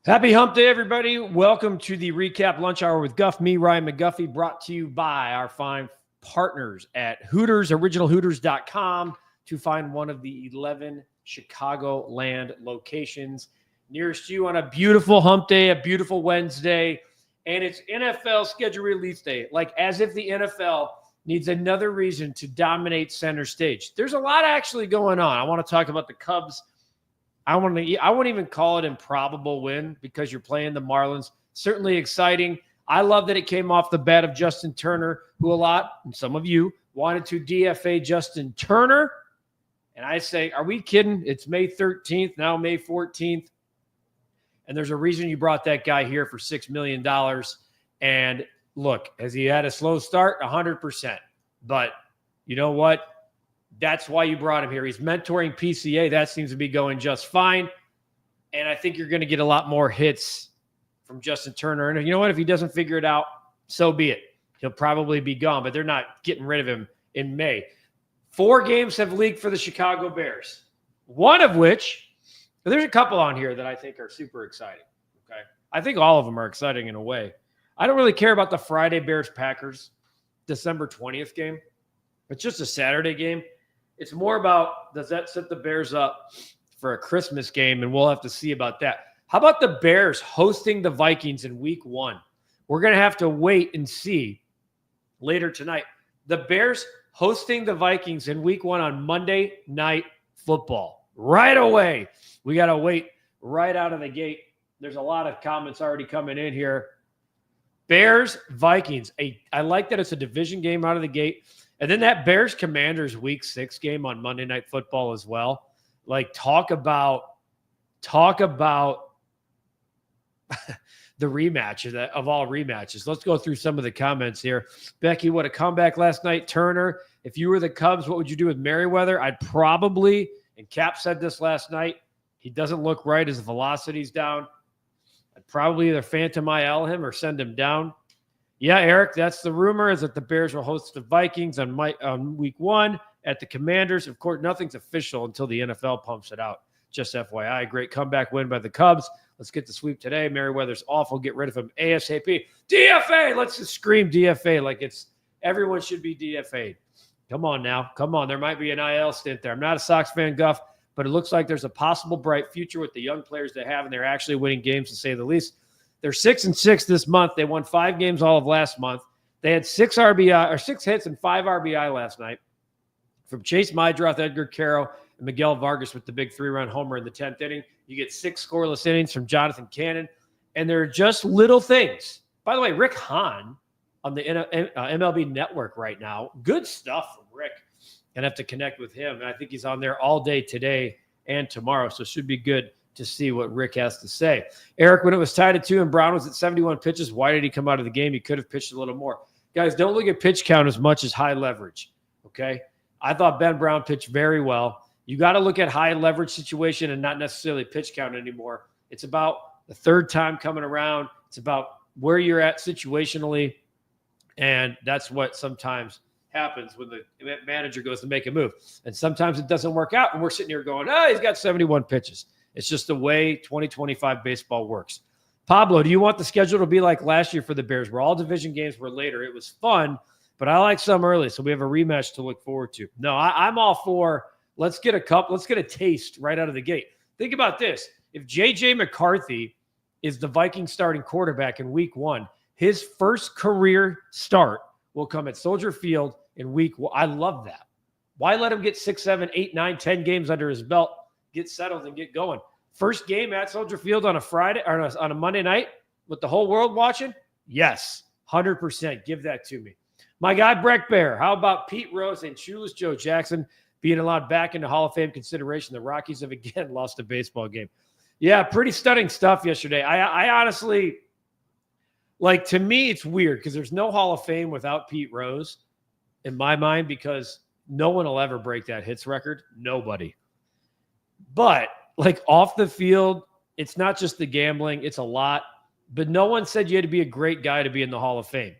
Happy hump day, everybody. Welcome to the REKAP Lunch Hour with Guff, me, Ryan McGuffey, brought to you by our fine partners at Hooters, originalhooters.com, to find one of the 11 Chicagoland locations nearest you on a beautiful hump day, a beautiful Wednesday, and it's NFL schedule release day, like as if the NFL needs another reason to dominate center stage. There's a lot actually going on. I want to talk about the Cubs. I wouldn't even call it improbable win because you're playing the Marlins. Certainly exciting. I love that it came off the bat of Justin Turner, who a lot, and some of you, wanted to DFA Justin Turner. And I say, are we kidding? It's May 13th, now May 14th. And there's a reason you brought that guy here for $6 million. And look, has he had a slow start? 100%. But you know what? That's why you brought him here. He's mentoring PCA. That seems to be going just fine. And I think you're going to get a lot more hits from Justin Turner. And you know what? If he doesn't figure it out, so be it. He'll probably be gone, but they're not getting rid of him in May. 4 games have leaked for the Chicago Bears, one of which, there's a couple on here that I think are super exciting. Okay, I think all of them are exciting in a way. I don't really care about the Friday Bears-Packers December 20th game. It's just a Saturday game. It's more about, does that set the Bears up for a Christmas game? And we'll have to see about that. How about the Bears hosting the Vikings in week 1? We're going to have to wait and see later tonight. The Bears hosting the Vikings in week 1 on Monday Night Football. Right away. We got to wait right out of the gate. There's a lot of comments already coming in here. Bears, Vikings. I like that it's a division game out of the gate. And then that Bears-Commanders Week 6 game on Monday Night Football as well. Like, talk about the rematch of all rematches. Let's go through some of the comments here. Becky, what a comeback last night. Turner, if you were the Cubs, what would you do with Merriweather? I'd probably, and Cap said this last night, he doesn't look right. His velocity's down. I'd probably either Phantom IL him or send him down. Yeah, Eric, that's the rumor, is that the Bears will host the Vikings on week 1 at the Commanders. Of course, nothing's official until the NFL pumps it out. Just FYI, great comeback win by the Cubs. Let's get the sweep today. Merriweather's awful. Get rid of him ASAP. DFA! Let's just scream DFA like it's everyone should be DFA'd. Come on now. Come on. There might be an IL stint there. I'm not a Sox fan, Guff, but it looks like there's a possible bright future with the young players they have, and they're actually winning games, to say the least. They're 6-6 this month. They won 5 games all of last month. They had 6 hits and 5 RBI last night from Chase Meidroth, Edgar Caro, and Miguel Vargas with the big 3-run homer in the 10th inning. You get 6 scoreless innings from Jonathan Cannon, and they're just little things. By the way, Rick Hahn on the MLB Network right now. Good stuff from Rick. Gonna have to connect with him, and I think he's on there all day today and tomorrow, so it should be good to see what Rick has to say. Eric, when it was tied at 2 and Brown was at 71 pitches, why did he come out of the game? He could have pitched a little more. Guys, don't look at pitch count as much as high leverage, okay? I thought Ben Brown pitched very well. You got to look at high leverage situation and not necessarily pitch count anymore. It's about the third time coming around. It's about where you're at situationally, and that's what sometimes happens when the manager goes to make a move. And sometimes it doesn't work out, and we're sitting here going, he's got 71 pitches. It's just the way 2025 baseball works. Pablo, do you want the schedule to be like last year for the Bears, where all division games were later? It was fun, but I like some early, so we have a rematch to look forward to. No, I'm all for let's get a taste right out of the gate. Think about this. If J.J. McCarthy is the Vikings starting quarterback in week 1, his first career start will come at Soldier Field in week 1. I love that. Why let him get 6, 7, 8, 9, 10 games under his belt, get settled, and get going? First game at Soldier Field on a Friday or on a Monday night with the whole world watching? Yes, 100%. Give that to me. My guy, Breck Bear. How about Pete Rose and Shoeless Joe Jackson being allowed back into Hall of Fame consideration? The Rockies have again lost a baseball game. Yeah, pretty stunning stuff yesterday. I honestly, to me, it's weird because there's no Hall of Fame without Pete Rose in my mind, because no one will ever break that hits record. Nobody. But off the field, it's not just the gambling. It's a lot. But no one said you had to be a great guy to be in the Hall of Fame.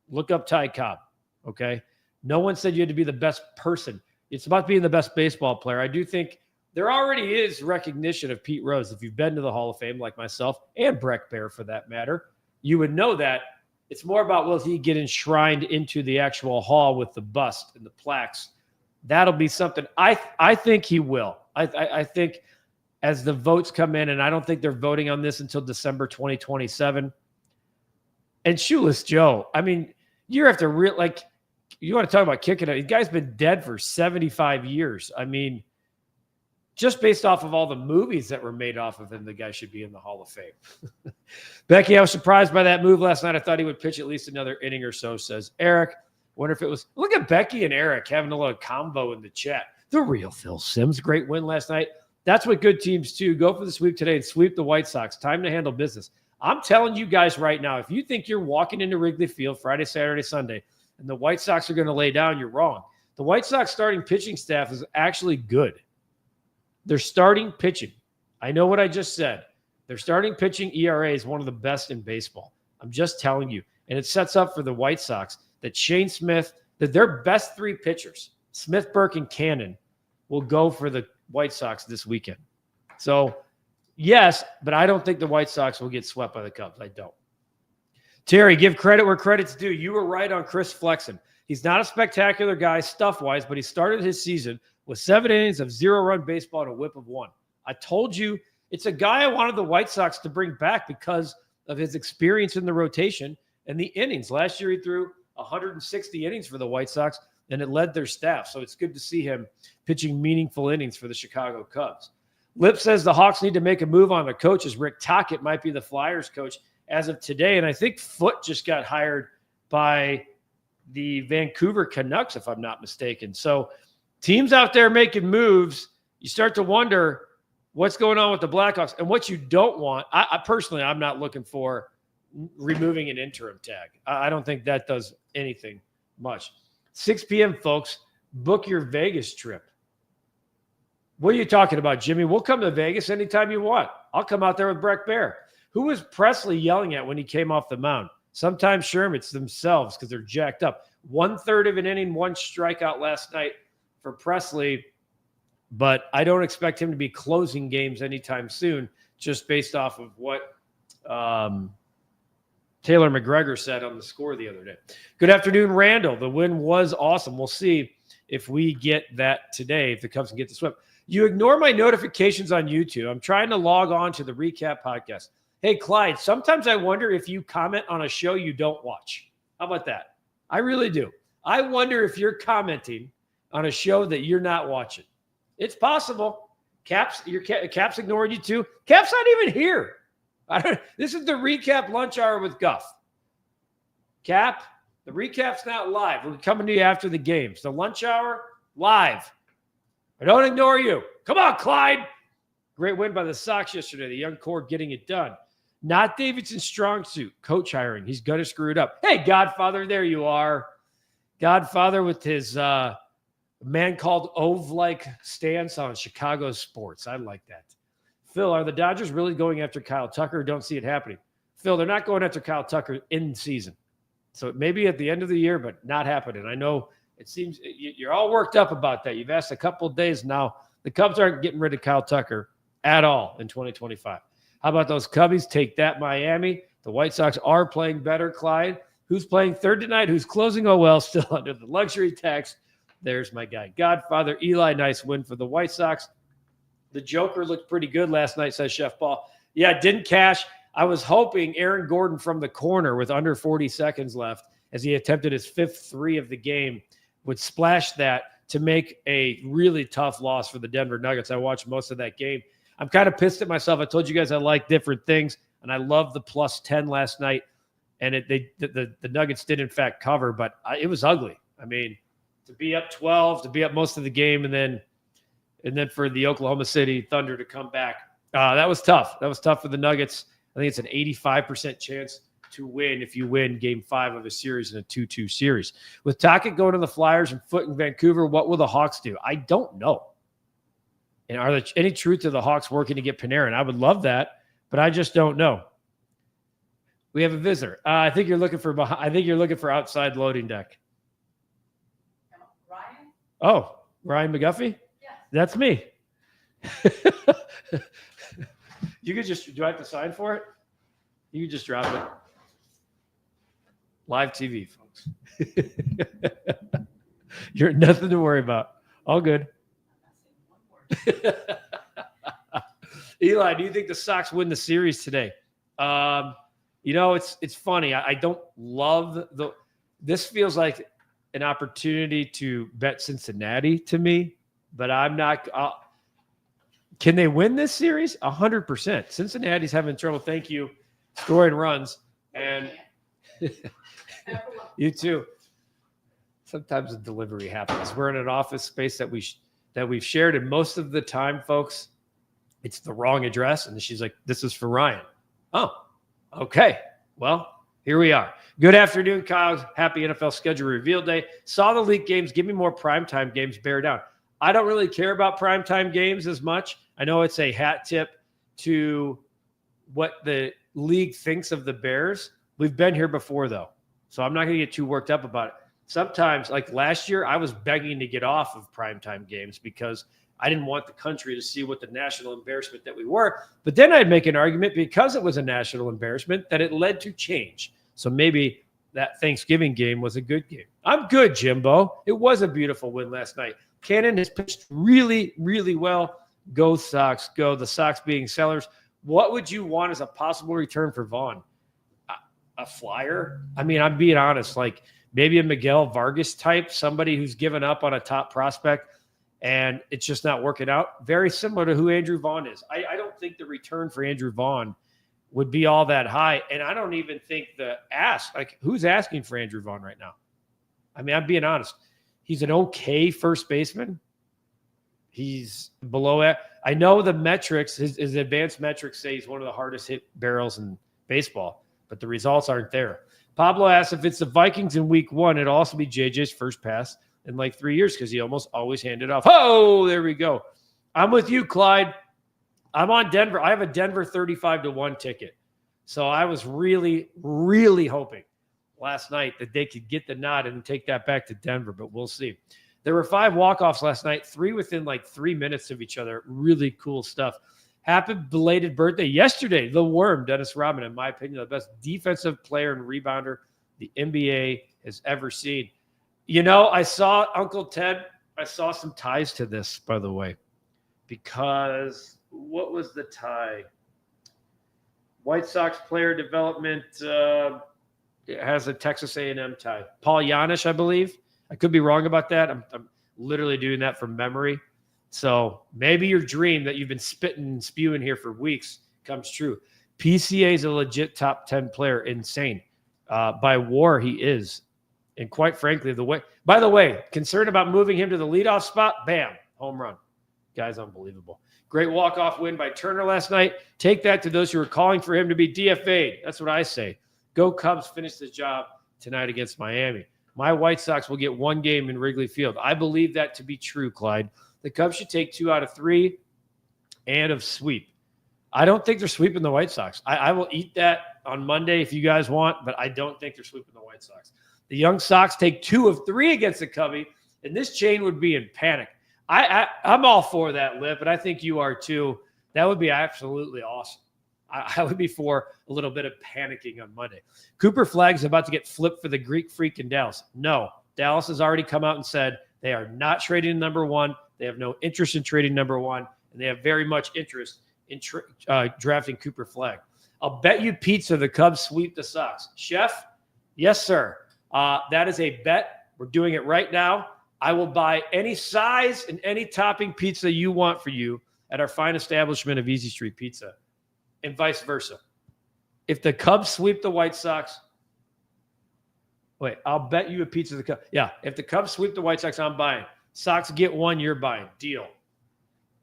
Look up Ty Cobb, okay? No one said you had to be the best person. It's about being the best baseball player. I do think there already is recognition of Pete Rose. If you've been to the Hall of Fame like myself and Breck Bear for that matter, you would know that it's more about will he get enshrined into the actual hall with the bust and the plaques. That'll be something. I think he will. I think as the votes come in, and I don't think they're voting on this until December 2027. And Shoeless Joe, I mean, you have to you want to talk about kicking it. The guy's been dead for 75 years. I mean, just based off of all the movies that were made off of him, the guy should be in the Hall of Fame. Becky, I was surprised by that move last night. I thought he would pitch at least another inning or so, says Eric. Wonder if it was – look at Becky and Eric having a little combo in the chat. The real Phil Simms, great win last night. That's what good teams do. Go for the sweep today and sweep the White Sox. Time to handle business. I'm telling you guys right now, if you think you're walking into Wrigley Field Friday, Saturday, Sunday, and the White Sox are going to lay down, you're wrong. The White Sox starting pitching staff is actually good. They're starting pitching. I know what I just said. Their starting pitching ERA is one of the best in baseball. I'm just telling you. And it sets up for the White Sox that Shane Smith, that their best three pitchers, Smith, Burke, and Cannon, will go for the White Sox this weekend. So, yes, but I don't think the White Sox will get swept by the Cubs. I don't. Terry, give credit where credit's due. You were right on Chris Flexen. He's not a spectacular guy stuff-wise, but he started his season with 7 innings of 0-run baseball and a whip of 1. I told you it's a guy I wanted the White Sox to bring back because of his experience in the rotation and the innings. Last year he threw 160 innings for the White Sox, and it led their staff. So it's good to see him pitching meaningful innings for the Chicago Cubs. Lip says the Hawks need to make a move on their coaches. Rick Tocchet might be the Flyers coach as of today, and I think Foote just got hired by the Vancouver Canucks, if I'm not mistaken. So teams out there making moves, you start to wonder what's going on with the Blackhawks. And what you don't want, I personally, I'm not looking for removing an interim tag. I don't think that does anything much. 6 p.m., folks, book your Vegas trip. What are you talking about, Jimmy? We'll come to Vegas anytime you want. I'll come out there with Breck Bear. Who was Presley yelling at when he came off the mound? Sometimes Sherman's themselves because they're jacked up. 1/3 of an inning, 1 strikeout last night for Presley, but I don't expect him to be closing games anytime soon, just based off of what Taylor McGregor said on the score the other day. Good afternoon, Randall. The win was awesome. We'll see if we get that today, if the Cubs can get the sweep. You ignore my notifications on YouTube. I'm trying to log on to the REKAP podcast. Hey, Clyde, sometimes I wonder if you comment on a show you don't watch. How about that? I really do. I wonder if you're commenting on a show that you're not watching. It's possible. Cap's ignoring you too. Cap's not even here. This is the REKAP Lunch Hour with Guff. Cap, the recap's not live. We're coming to you after the games. The lunch hour, live. I don't ignore you. Come on, Clyde. Great win by the Sox yesterday. The young core getting it done. Not Davidson's strong suit. Coach hiring. He's going to screw it up. Hey, Godfather, there you are. Godfather with his man called Ove-like stance on Chicago sports. I like that. Phil, are the Dodgers really going after Kyle Tucker? Don't see it happening. Phil, they're not going after Kyle Tucker in season. So it may be at the end of the year, but not happening. I know it seems you're all worked up about that. You've asked a couple of days now. The Cubs aren't getting rid of Kyle Tucker at all in 2025. How about those Cubbies? Take that, Miami. The White Sox are playing better, Clyde. Who's playing third tonight? Who's closing? Oh, well, still under the luxury tax. There's my guy. Godfather, Eli, nice win for the White Sox. The Joker looked pretty good last night, says Chef Paul. Yeah, didn't cash. I was hoping Aaron Gordon from the corner with under 40 seconds left as he attempted his 5th 3 of the game would splash that to make a really tough loss for the Denver Nuggets. I watched most of that game. I'm kind of pissed at myself. I told you guys I like different things, and I loved the +10 last night. And the Nuggets did, in fact, cover, but it was ugly. I mean, to be up 12, to be up most of the game, and then for the Oklahoma City Thunder to come back, that was tough. That was tough for the Nuggets. I think it's an 85% chance to win if you win Game 5 of a series in a 2-2 series. With Tocchet going to the Flyers and Foote in Vancouver, what will the Hawks do? I don't know. And are there any truth to the Hawks working to get Panarin? I would love that, but I just don't know. We have a visitor. I think you're looking for outside loading deck. Ryan? Oh, Ryan McGuffey? Yes. That's me. You could just, do I have to sign for it? You could just drop it. Live TV, folks. You're nothing to worry about. All good. Eli, do you think the Sox win the series today? It's funny. I don't love this feels like an opportunity to bet Cincinnati to me, but I'm not. Can they win this series? 100%. Cincinnati's having trouble. Thank you. Scoring runs. And you too. Sometimes the delivery happens. We're in an office space that we've shared, and most of the time, folks, it's the wrong address. And she's like, "This is for Ryan." Oh, okay. Well, here we are. Good afternoon, Kyle. Happy NFL schedule reveal day. Saw the league games. Give me more primetime games. Bear down. I don't really care about primetime games as much. I know it's a hat tip to what the league thinks of the Bears. We've been here before, though, so I'm not going to get too worked up about it. Sometimes, like last year, I was begging to get off of primetime games because I didn't want the country to see what the national embarrassment that we were. But then I'd make an argument because it was a national embarrassment that it led to change. So maybe that Thanksgiving game was a good game. I'm good, Jimbo. It was a beautiful win last night. Cannon has pitched really, really well. Go Sox, go. The Sox being sellers. What would you want as a possible return for Vaughn? A flyer? I mean, I'm being honest, like maybe a Miguel Vargas type, somebody who's given up on a top prospect and it's just not working out. Very similar to who Andrew Vaughn is. I don't think the return for Andrew Vaughn would be all that high. And I don't even think the ask, like who's asking for Andrew Vaughn right now? I mean, I'm being honest. He's an okay first baseman. He's below it. I know the metrics, his advanced metrics say he's one of the hardest hit barrels in baseball, but the results aren't there. Pablo asks if it's the Vikings in week 1, it'll also be JJ's first pass in like 3 years because he almost always handed off. Oh, there we go. I'm with you, Clyde. I'm on Denver. I have a Denver 35-1 ticket. So I was really, really hoping last night that they could get the nod and take that back to Denver, but we'll see. There were 5 walk-offs last night, 3 within like 3 minutes of each other. Really cool stuff. Happy belated birthday yesterday. The Worm, Dennis Rodman, in my opinion, the best defensive player and rebounder the NBA has ever seen. You know, I saw Uncle Ted. I saw some ties to this, by the way, because what was the tie? White Sox player development has a Texas A&M tie. Paul Giannis, I believe. I could be wrong about that. I'm literally doing that from memory. So maybe your dream that you've been spitting and spewing here for weeks comes true. PCA is a legit top 10 player. Insane. By WAR, he is. And quite frankly, by the way, concerned about moving him to the leadoff spot, bam, home run. Guy's unbelievable. Great walk-off win by Turner last night. Take that to those who are calling for him to be DFA'd. That's what I say. Go Cubs, finish the job tonight against Miami. My White Sox will get 1 game in Wrigley Field. I believe that to be true, Clyde. The Cubs should take 2 out of 3 and of sweep. I don't think they're sweeping the White Sox. I will eat that on Monday if you guys want, but I don't think they're sweeping the White Sox. The young Sox take 2 of 3 against the Cubby, and this chain would be in panic. I'm all for that, Lip, and I think you are too. That would be absolutely awesome. I would be for a little bit of panicking on Monday. Cooper Flagg's about to get flipped for the Greek Freak in Dallas. No, Dallas has already come out and said they are not trading number 1. They have no interest in trading number 1, and they have very much interest in drafting Cooper Flagg. I'll bet you pizza the Cubs sweep the Sox. Chef? Yes, sir. That is a bet. We're doing it right now. I will buy any size and any topping pizza you want for you at our fine establishment of Easy Street Pizza, and vice versa. If the Cubs sweep the White Sox, wait, I'll bet you a pizza the Cubs. Yeah, if the Cubs sweep the White Sox, I'm buying. Sox get 1, you're buying. Deal.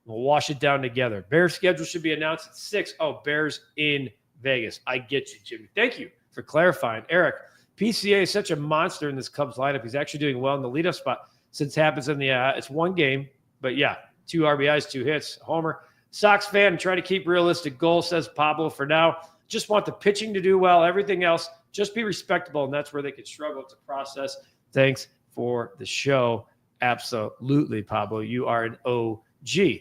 We'll wash it down together. Bears schedule should be announced at 6. Oh, Bears in Vegas. I get you, Jimmy. Thank you for clarifying. Eric, PCA is such a monster in this Cubs lineup. He's actually doing well in the leadoff spot since it happens in the it's 1 game. But, yeah, 2 RBIs, 2 hits. Homer. Sox fan, try to keep realistic goals, says Pablo. For now, just want the pitching to do well. Everything else, just be respectable, and that's where they could struggle to process. Thanks for the show. Absolutely, Pablo. You are an OG.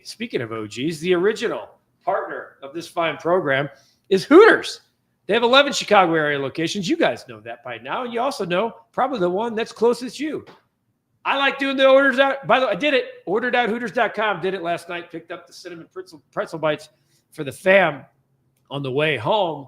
Speaking of OGs, the original partner of this fine program is Hooters. They have 11 Chicago area locations. You guys know that by now. And you also know probably the one that's closest to you. I like doing the orders out. By the way, I did it. Ordered.hooters.com. Did it last night. Picked up the cinnamon pretzel bites for the fam on the way home.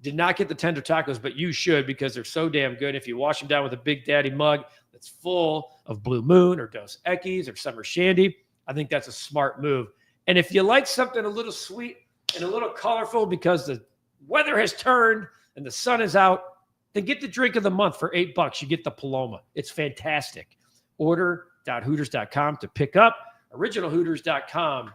Did not get the tender tacos, but you should because they're so damn good. If you wash them down with a Big Daddy mug that's full of Blue Moon or Dos Equis or Summer Shandy, I think that's a smart move. And if you like something a little sweet and a little colorful because the weather has turned and the sun is out, then get the drink of the month for $8. You get the Paloma. It's fantastic. Order.hooters.com to pick up. Originalhooters.com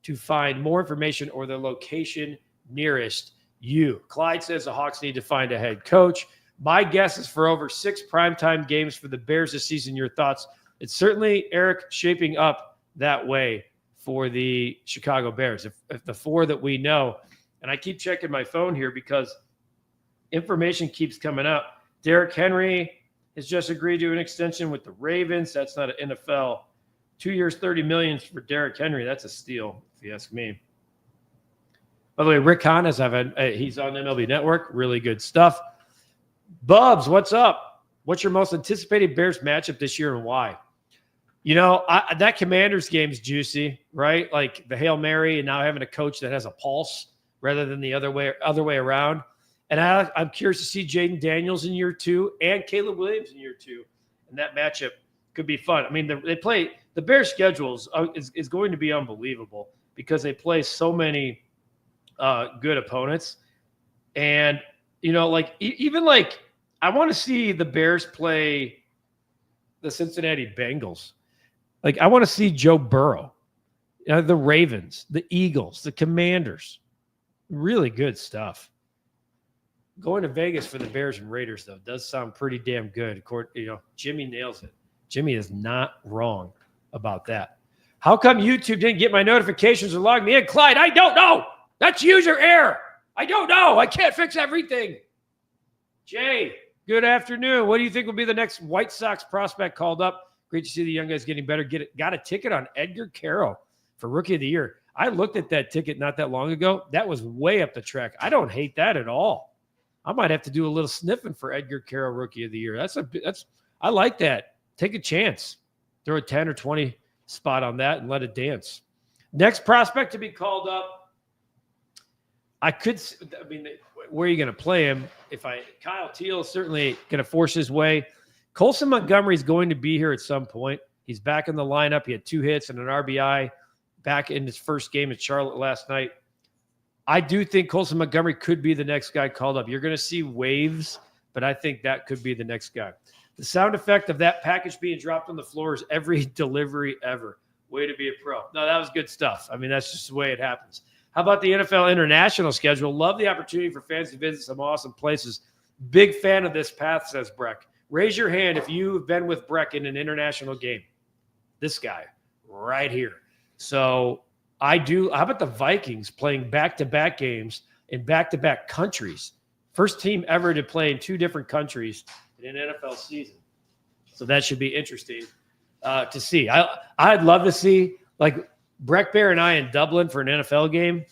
to find more information or the location nearest you. Clyde says the Hawks need to find a head coach. My guess is for over 6 primetime games for the Bears this season. Your thoughts? It's certainly, Eric, shaping up that way for the Chicago Bears. If the 4 that we know, and I keep checking my phone here because information keeps coming up. Derrick Henry has just agreed to an extension with the Ravens. That's not an NFL. 2 years, $30 million for Derrick Henry. That's a steal, if you ask me. By the way, Rick Hahn he's on MLB Network. Really good stuff. Bubs, what's up? What's your most anticipated Bears matchup this year and why? You know, that Commanders game's juicy, right? Like the Hail Mary and now having a coach that has a pulse rather than the other way around. And I'm curious to see Jaden Daniels in year 2 and Caleb Williams in year 2. And that matchup could be fun. I mean, the Bears' schedules is going to be unbelievable because they play so many good opponents. And, you know, like even like I want to see the Bears play the Cincinnati Bengals. Like I want to see Joe Burrow, the Ravens, the Eagles, the Commanders. Really good stuff. Going to Vegas for the Bears and Raiders, though, does sound pretty damn good. You know, Jimmy nails it. Jimmy is not wrong about that. How come YouTube didn't get my notifications or log me in? Clyde, I don't know. That's user error. I don't know. I can't fix everything. Jay, good afternoon. What do you think will be the next White Sox prospect called up? Great to see the young guys getting better. Got a ticket on Edgar Carroll for Rookie of the Year. I looked at that ticket not that long ago. That was way up the track. I don't hate that at all. I might have to do a little sniffing for Edgar Carroll Rookie of the Year. I like that. Take a chance. Throw a 10 or 20 spot on that and let it dance. Next prospect to be called up. Where are you going to play him? Kyle Teal is certainly going to force his way. Colson Montgomery is going to be here at some point. He's back in the lineup. He had 2 hits and an RBI back in his first game at Charlotte last night. I do think Colson Montgomery could be the next guy called up. You're going to see waves, but I think that could be the next guy. The sound effect of that package being dropped on the floor is every delivery ever. Way to be a pro. No, that was good stuff. I mean, that's just the way it happens. How about the NFL international schedule? Love the opportunity for fans to visit some awesome places. Big fan of this path, says Breck. Raise your hand if you've been with Breck in an international game. This guy right here. So I do. How about the Vikings playing back-to-back games in back-to-back countries? First team ever to play in 2 different countries in an NFL season. So that should be interesting to see. I'd love to see like Breck Bear and I in Dublin for an NFL game.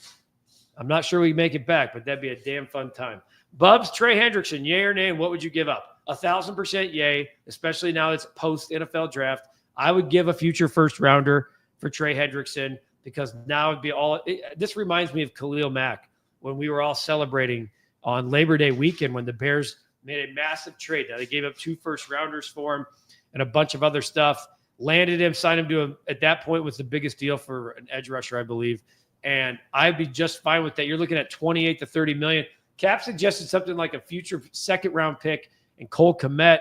I'm not sure we make it back, but that'd be a damn fun time. Bubs, Trey Hendrickson, yay or nay, and what would you give up? 1,000% yay, especially now it's post-NFL draft. I would give a future first-rounder for Trey Hendrickson because now it'd be all – this reminds me of Khalil Mack when we were all celebrating on Labor Day weekend when the Bears made a massive trade. Now, they gave up 2 first-rounders for him and a bunch of other stuff. Landed him, signed him to him. At that point was the biggest deal for an edge rusher, I believe. And I'd be just fine with that. You're looking at $28 to $30 million. Cap suggested something like a future second-round pick and Cole Kmet.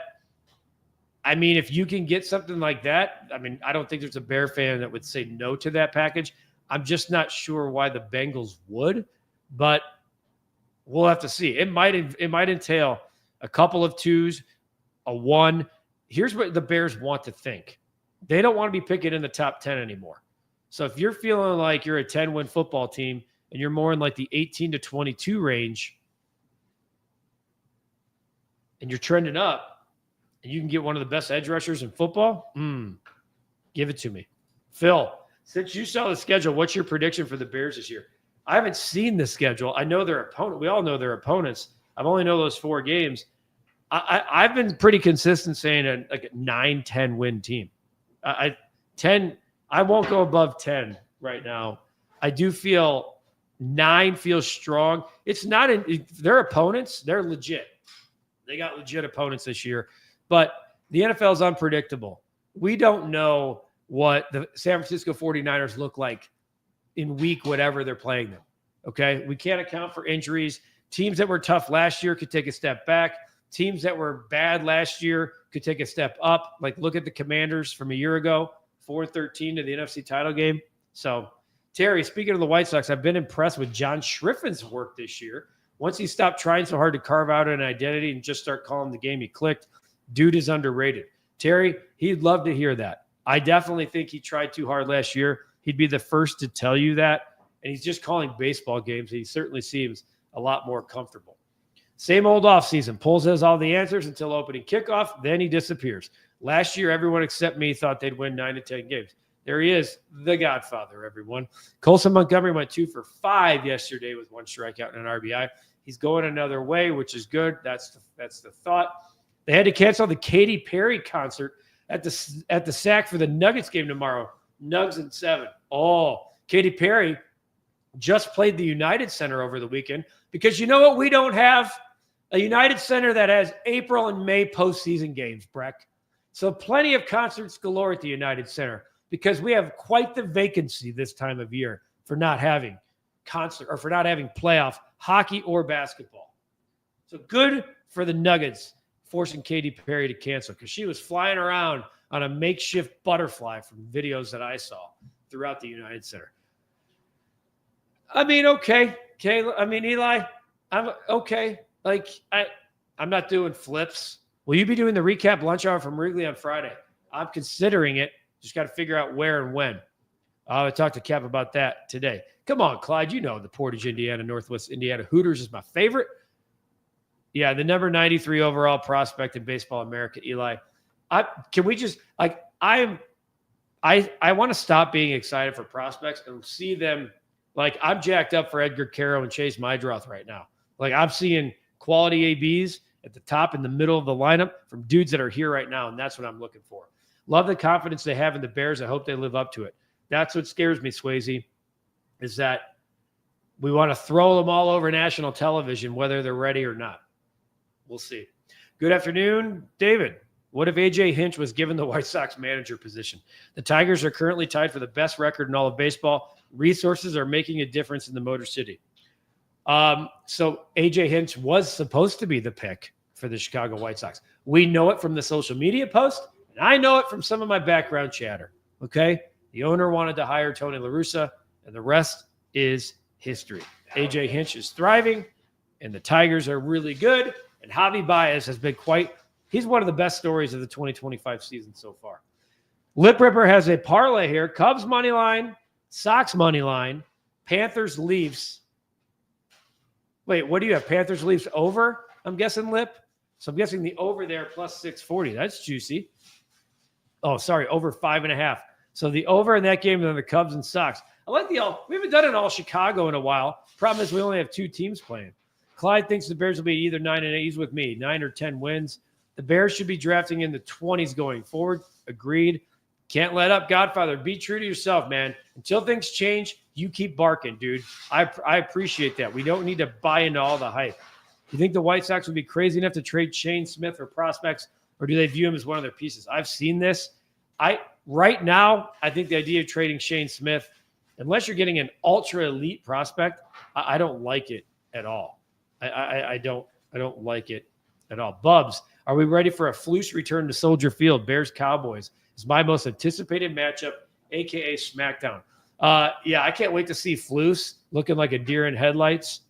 I mean, if you can get something like that, I mean, I don't think there's a Bear fan that would say no to that package. I'm just not sure why the Bengals would, but we'll have to see. It might entail a couple of 2s, a 1. Here's what the Bears want to think. They don't want to be picking in the top 10 anymore. So if you're feeling like you're a 10-win football team and you're more in like the 18 to 22 range and you're trending up and you can get one of the best edge rushers in football, give it to me. Phil, Since you saw the schedule, what's your prediction for the Bears this year? I haven't seen the schedule. I know their opponent. We all know their opponents. I've only know those 4 games. I've been pretty consistent saying a 9-10 win team. 10. I won't go above 10 right now. I do feel 9 feels strong. It's not their opponents. They're legit. They got legit opponents this year, but the NFL is unpredictable. We don't know what the San Francisco 49ers look like in week whatever they're playing them. Okay, we can't account for injuries. Teams that were tough last year could take a step back. Teams that were bad last year could take a step up. Like, look at the Commanders from a year ago, 4-13 to the NFC title game. So, Terry, speaking of the White Sox, I've been impressed with John Schriffin's work this year. Once he stopped trying so hard to carve out an identity and just start calling the game, he clicked. Dude is underrated. Terry, he'd love to hear that. I definitely think he tried too hard last year. He'd be the first to tell you that. And he's just calling baseball games. He certainly seems a lot more comfortable. Same old offseason. Poles has all the answers until opening kickoff. Then he disappears. Last year, everyone except me thought they'd win 9 to 10 games. There he is, the Godfather, everyone. Colson Montgomery went 2 for 5 yesterday with 1 strikeout and an RBI. He's going another way, which is good. That's the thought. They had to cancel the Katy Perry concert at the SAC for the Nuggets game tomorrow. Nugs in 7. Oh, Katy Perry just played the United Center over the weekend because you know what? We don't have a United Center that has April and May postseason games, Breck. So plenty of concerts galore at the United Center because we have quite the vacancy this time of year for not having concert or for not having playoff hockey or basketball. So good for the Nuggets forcing Katy Perry to cancel because she was flying around on a makeshift butterfly from videos that I saw throughout the United Center. I mean, okay. I mean, Eli, I'm okay. Like, I'm not doing flips. Will you be doing the recap lunch hour from Wrigley on Friday? I'm considering it. Just got to figure out where and when. I talked to Cap about that today. Come on, Clyde. You know the Portage, Indiana, Northwest Indiana Hooters is my favorite. Yeah, the number 93 overall prospect in Baseball America, Eli. Can we just like I want to stop being excited for prospects and see them like I'm jacked up for Edgar Caro and Chase Mydroth right now. Like I'm seeing quality ABs at the top in the middle of the lineup from dudes that are here right now, and that's what I'm looking for. Love the confidence they have in the Bears. I hope they live up to it. That's what scares me, Swayze, is that we want to throw them all over national television, whether they're ready or not. We'll see. Good afternoon, David. What if A.J. Hinch was given the White Sox manager position? The Tigers are currently tied for the best record in all of baseball. Resources are making a difference in the Motor City. So A.J. Hinch was supposed to be the pick for the Chicago White Sox. We know it from the social media post, and I know it from some of my background chatter. Okay? The owner wanted to hire Tony La Russa, and the rest is history. A.J. Hinch is thriving, and the Tigers are really good, and Javi Baez has been he's one of the best stories of the 2025 season so far. Lip Ripper has a parlay here. Cubs money line, Sox money line, Panthers Leafs. Wait, what do you have? Panthers Leafs over? I'm guessing, Lip. So I'm guessing the over there plus 640. That's juicy. Oh, sorry, over 5.5. So the over in that game and then the Cubs and Sox. I like we haven't done an all Chicago in a while. Problem is we only have 2 teams playing. Clyde thinks the Bears will be either 9-8. He's with me, 9 or 10 wins. The Bears should be drafting in the 20s going forward. Agreed. Can't let up, Godfather. Be true to yourself, man. Until things change, you keep barking, dude. I appreciate that. We don't need to buy into all the hype. You think the White Sox would be crazy enough to trade Shane Smith for prospects, or do they view him as one of their pieces? I've seen this. Right now, I think the idea of trading Shane Smith, unless you're getting an ultra elite prospect, I don't like it at all. I don't like it at all. Bubs, are we ready for a Flus return to Soldier Field? Bears Cowboys is my most anticipated matchup, aka SmackDown. Yeah, I can't wait to see Flus looking like a deer in headlights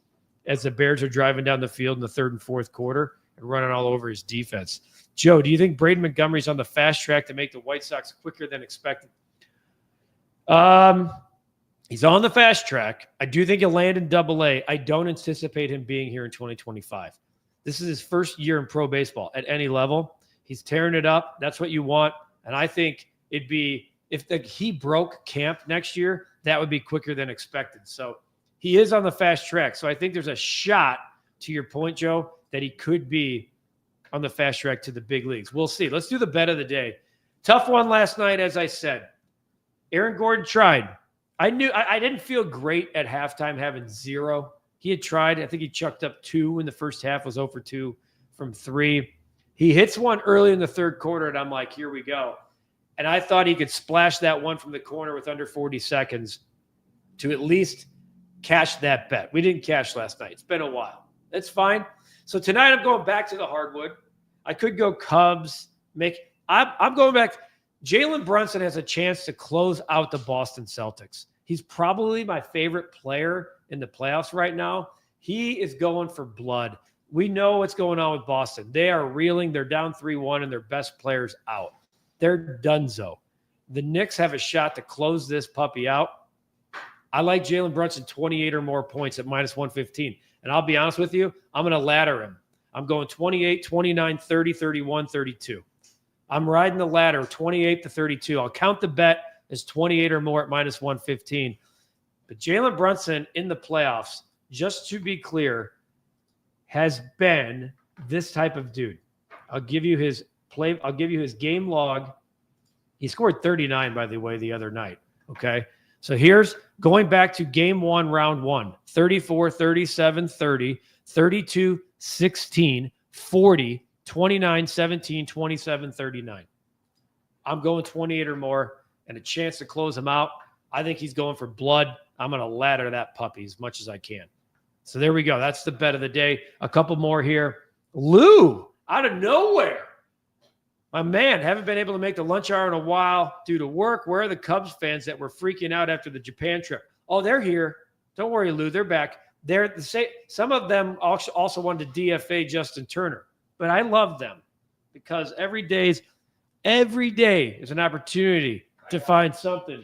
as the Bears are driving down the field in the 3rd and 4th quarter and running all over his defense. Joe, do you think Braden Montgomery's on the fast track to make the White Sox quicker than expected? He's on the fast track. I do think he'll land in Double-A. I don't anticipate him being here in 2025. This is his first year in pro baseball at any level. He's tearing it up. That's what you want. And I think it'd be if he broke camp next year, that would be quicker than expected. So he is on the fast track. So I think there's a shot, to your point, Joe, that he could be on the fast track to the big leagues. We'll see. Let's do the bet of the day. Tough one last night, as I said. Aaron Gordon tried. I didn't feel great at halftime having 0. He had tried. I think he chucked up 2 in the first half, was 0 for 2 from 3. He hits one early in the third quarter, and I'm like, here we go. And I thought he could splash that one from the corner with under 40 seconds to at least cash that bet. We didn't cash last night. It's been a while. That's fine. So tonight I'm going back to the hardwood. I could go Cubs. I'm going back. Jalen Brunson has a chance to close out the Boston Celtics. He's probably my favorite player in the playoffs right now. He is going for blood. We know what's going on with Boston. They are reeling. They're down 3-1, and their best players out. They're donezo. The Knicks have a shot to close this puppy out. I like Jalen Brunson 28 or more points at minus 115. And I'll be honest with you, I'm going to ladder him. I'm going 28, 29, 30, 31, 32. I'm riding the ladder 28 to 32. I'll count the bet as 28 or more at minus 115. But Jalen Brunson in the playoffs, just to be clear, has been this type of dude. I'll give you his game log. He scored 39, by the way, the other night. Okay. So here's going back to game 1, round 1, 34, 37, 30, 32, 16, 40, 29, 17, 27, 39. I'm going 28 or more and a chance to close him out. I think he's going for blood. I'm going to ladder that puppy as much as I can. So there we go. That's the bet of the day. A couple more here. Lou, out of nowhere. My man, haven't been able to make the lunch hour in a while due to work. Where are the Cubs fans that were freaking out after the Japan trip? Oh, they're here. Don't worry, Lou. They're back. They're the same. Some of them also wanted to DFA Justin Turner. But I love them because every day is an opportunity to find something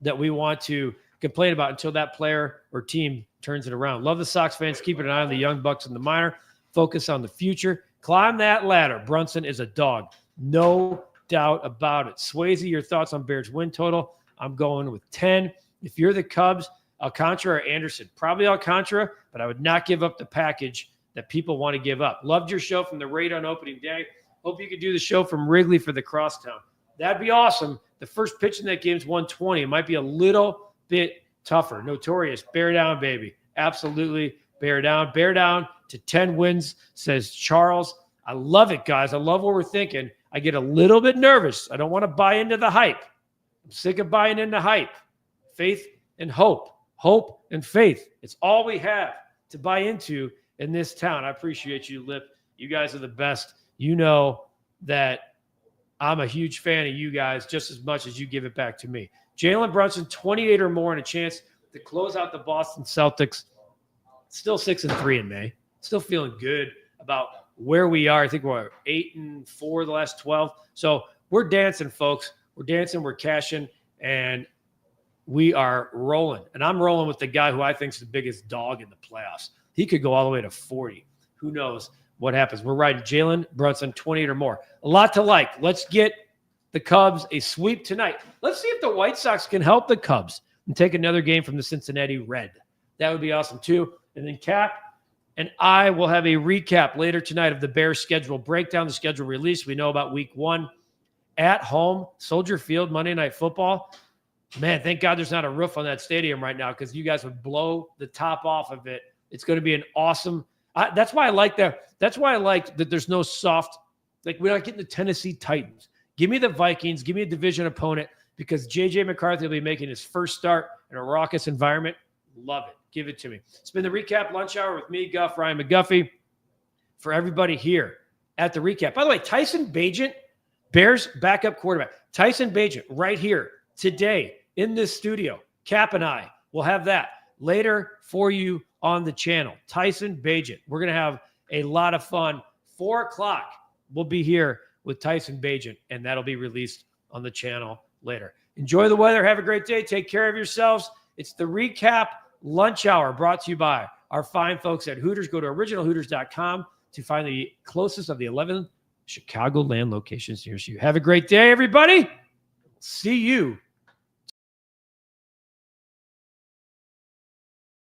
that we want to complain about until that player or team turns it around. Love the Sox fans. Keeping an eye on the young bucks in the minor. Focus on the future. Climb that ladder. Brunson is a dog. No doubt about it. Swayze, your thoughts on Bears win total? I'm going with 10. If you're the Cubs, Alcantara or Anderson? Probably Alcantara, but I would not give up the package that people want to give up. Loved your show from the raid on opening day. Hope you could do the show from Wrigley for the crosstown. That'd be awesome. The first pitch in that game's 120. It might be a little bit tougher. Notorious. Bear down, baby. Absolutely bear down. Bear down to 10 wins, says Charles. I love it, guys. I love what we're thinking. I get a little bit nervous. I don't want to buy into the hype. I'm sick of buying into hype. Faith and hope. Hope and faith. It's all we have to buy into in this town. I appreciate you, Lip. You guys are the best. You know that I'm a huge fan of you guys just as much as you give it back to me. Jalen Brunson, 28 or more, and a chance to close out the Boston Celtics. Still 6-3 in May. Still feeling good about where we are. I think we're 8-4 the last 12. So we're dancing, folks. We're dancing. We're cashing, and we are rolling. And I'm rolling with the guy who I think is the biggest dog in the playoffs. He could go all the way to 40. Who knows what happens? We're riding Jalen Brunson, 28 or more. A lot to like. Let's get the Cubs a sweep tonight. Let's see if the White Sox can help the Cubs and take another game from the Cincinnati Red. That would be awesome, too. And then Cap and I will have a recap later tonight of the Bears' schedule, break down the schedule release. We know about week 1 at home, Soldier Field, Monday Night Football. Man, thank God there's not a roof on that stadium right now because you guys would blow the top off of it. It's going to be an awesome that's why I like that. That's why I like that there's no soft, like we're not getting the Tennessee Titans. Give me the Vikings. Give me a division opponent because J.J. McCarthy will be making his first start in a raucous environment. Love it. Give it to me. It's been the REKAP Lunch Hour with me, Guff, Ryan McGuffey, for everybody here at the recap. By the way, Tyson Bagent, Bears backup quarterback. Tyson Bagent right here today in this studio. Cap and I will have that later for you on the channel. Tyson Bagent. We're going to have a lot of fun. 4 o'clock, we'll be here with Tyson Bagent, and that'll be released on the channel later. Enjoy the weather. Have a great day. Take care of yourselves. It's the REKAP Lunch Hour brought to you by our fine folks at Hooters. Go to originalhooters.com to find the closest of the 11 Chicagoland locations near you. Have a great day, everybody. see you